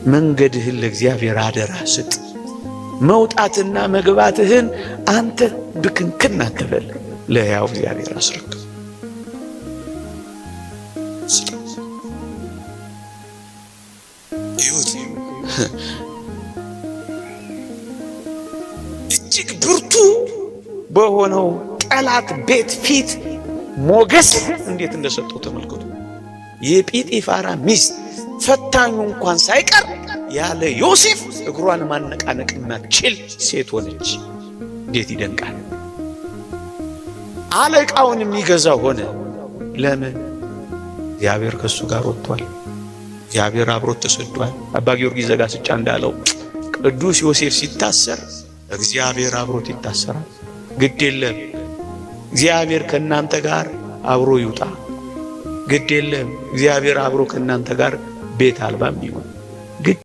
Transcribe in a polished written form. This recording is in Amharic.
መንገድህን ለእግዚአብሔር አደራ ስጥ። መውጣትና መግባትህን አንተ ብክንክን አትበል፣ ለሕያው እግዚአብሔር አስረክብ። እጅግ ብርቱ በሆነው ጠላት ቤት ፊት ሞገስ እንዴት እንደሰጠው ተመልከቱ። የጲጢፋራ ሚስት ፈታኙ እንኳን ሳይቀር ያለ ዮሴፍ እግሯን ማነቃነቅ ማትችል ሴት ሆነች። እንዴት ይደንቃል! አለቃውን የሚገዛ ሆነ። ለምን? እግዚአብሔር ከሱ ጋር ወጥቷል። እግዚአብሔር አብሮት ተሰዷል። አባ ጊዮርጊስ ዘጋስጫ እንዳለው ቅዱስ ዮሴፍ ሲታሰር እግዚአብሔር አብሮት ይታሰራል። ግድ የለም እግዚአብሔር ከእናንተ ጋር አብሮ ይውጣ። ግድ የለም እግዚአብሔር አብሮ ከእናንተ ጋር ቤት አልባም ይሁን።